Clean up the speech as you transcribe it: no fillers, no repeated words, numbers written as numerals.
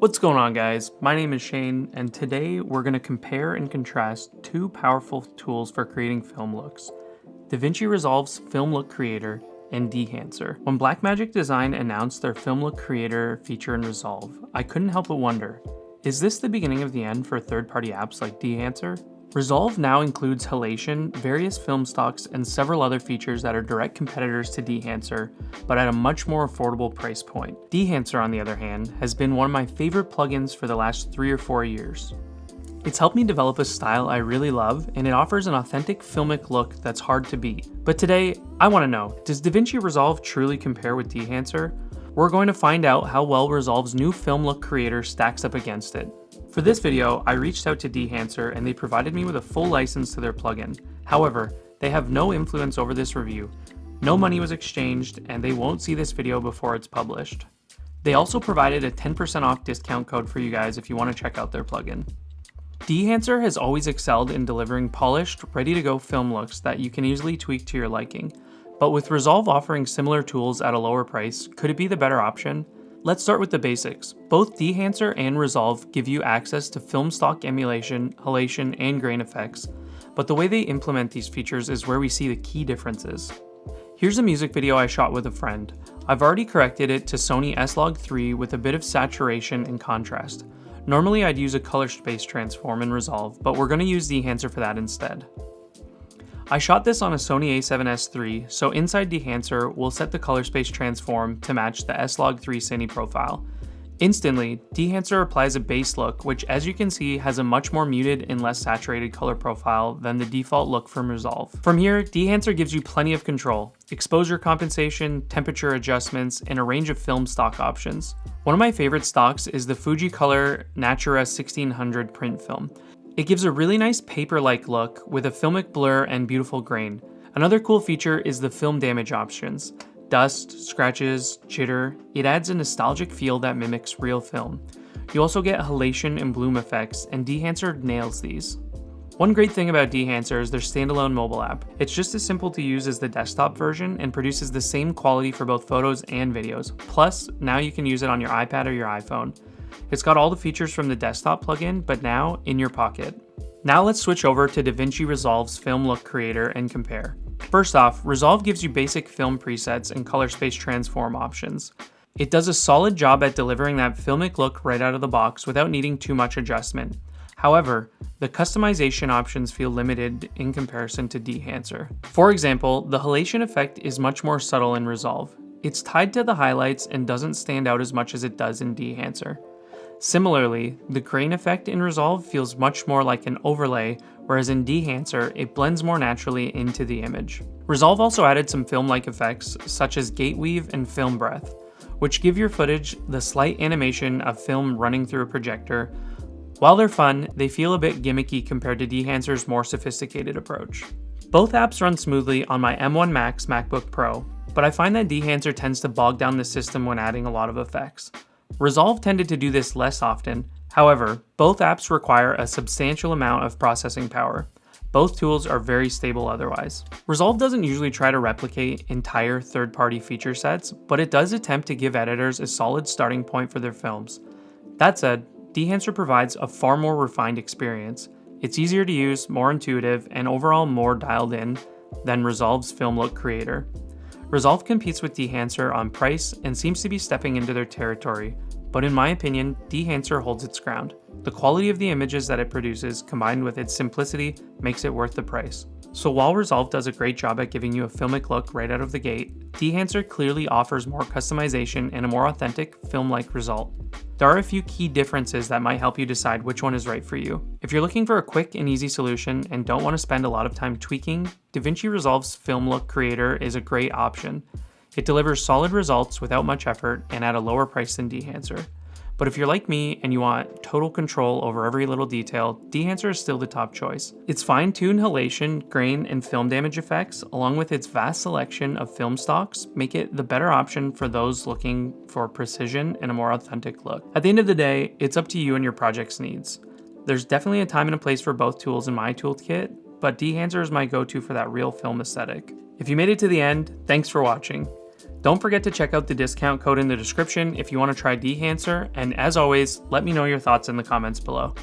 What's going on, guys? My name is Shane, and today we're going to compare and contrast two powerful tools for creating film looks: DaVinci Resolve's Film Look Creator and Dehancer. When Blackmagic Design announced their Film Look Creator feature in Resolve, I couldn't help but wonder, is this the beginning of the end for third-party apps like Dehancer? Resolve now includes Halation, various film stocks, and several other features that are direct competitors to Dehancer, but at a much more affordable price point. Dehancer, on the other hand, has been one of my favorite plugins for the last 3 or 4 years. It's helped me develop a style I really love, and it offers an authentic filmic look that's hard to beat. But today, I want to know, does DaVinci Resolve truly compare with Dehancer? We're going to find out how well Resolve's new Film Look Creator stacks up against it. For this video, I reached out to Dehancer and they provided me with a full license to their plugin. However, they have no influence over this review. No money was exchanged, and they won't see this video before it's published. They also provided a 10% off discount code for you guys if you want to check out their plugin. Dehancer has always excelled in delivering polished, ready-to-go film looks that you can easily tweak to your liking. But with Resolve offering similar tools at a lower price, could it be the better option? Let's start with the basics. Both Dehancer and Resolve give you access to film stock emulation, halation, and grain effects, but the way they implement these features is where we see the key differences. Here's a music video I shot with a friend. I've already corrected it to Sony S-Log3 with a bit of saturation and contrast. Normally I'd use a color space transform in Resolve, but we're going to use Dehancer for that instead. I shot this on a Sony a7S III, so inside Dehancer, we'll set the color space transform to match the S-Log3 Cine profile. Instantly, Dehancer applies a base look, which as you can see has a much more muted and less saturated color profile than the default look from Resolve. From here, Dehancer gives you plenty of control: exposure compensation, temperature adjustments, and a range of film stock options. One of my favorite stocks is the Fujicolor Natura 1600 print film. It gives a really nice paper-like look with a filmic blur and beautiful grain. Another cool feature is the film damage options. Dust, scratches, jitter. It adds a nostalgic feel that mimics real film. You also get halation and bloom effects, and Dehancer nails these. One great thing about Dehancer is their standalone mobile app. It's just as simple to use as the desktop version and produces the same quality for both photos and videos. Plus, now you can use it on your iPad or your iPhone. It's got all the features from the desktop plugin, but now in your pocket. Now let's switch over to DaVinci Resolve's Film Look Creator and compare. First off, Resolve gives you basic film presets and color space transform options. It does a solid job at delivering that filmic look right out of the box without needing too much adjustment. However, the customization options feel limited in comparison to Dehancer. For example, the halation effect is much more subtle in Resolve. It's tied to the highlights and doesn't stand out as much as it does in Dehancer. Similarly, the grain effect in Resolve feels much more like an overlay, whereas in Dehancer, it blends more naturally into the image. Resolve also added some film-like effects, such as gate weave and film breath, which give your footage the slight animation of film running through a projector. While they're fun, they feel a bit gimmicky compared to Dehancer's more sophisticated approach. Both apps run smoothly on my M1 Max MacBook Pro, but I find that Dehancer tends to bog down the system when adding a lot of effects. Resolve tended to do this less often. However, both apps require a substantial amount of processing power. Both tools are very stable otherwise. Resolve doesn't usually try to replicate entire third-party feature sets, but it does attempt to give editors a solid starting point for their films. That said, Dehancer provides a far more refined experience. It's easier to use, more intuitive, and overall more dialed in than Resolve's Film Look Creator. Resolve competes with Dehancer on price and seems to be stepping into their territory, but in my opinion, Dehancer holds its ground. The quality of the images that it produces, combined with its simplicity, makes it worth the price. So while Resolve does a great job at giving you a filmic look right out of the gate, Dehancer clearly offers more customization and a more authentic, film-like result. There are a few key differences that might help you decide which one is right for you. If you're looking for a quick and easy solution and don't want to spend a lot of time tweaking, DaVinci Resolve's Film Look Creator is a great option. It delivers solid results without much effort and at a lower price than Dehancer. But if you're like me and you want total control over every little detail, Dehancer is still the top choice. Its fine-tuned halation, grain, and film damage effects, along with its vast selection of film stocks, make it the better option for those looking for precision and a more authentic look. At the end of the day, it's up to you and your project's needs. There's definitely a time and a place for both tools in my toolkit, but Dehancer is my go-to for that real film aesthetic. If you made it to the end, thanks for watching. Don't forget to check out the discount code in the description if you want to try Dehancer, and as always, let me know your thoughts in the comments below.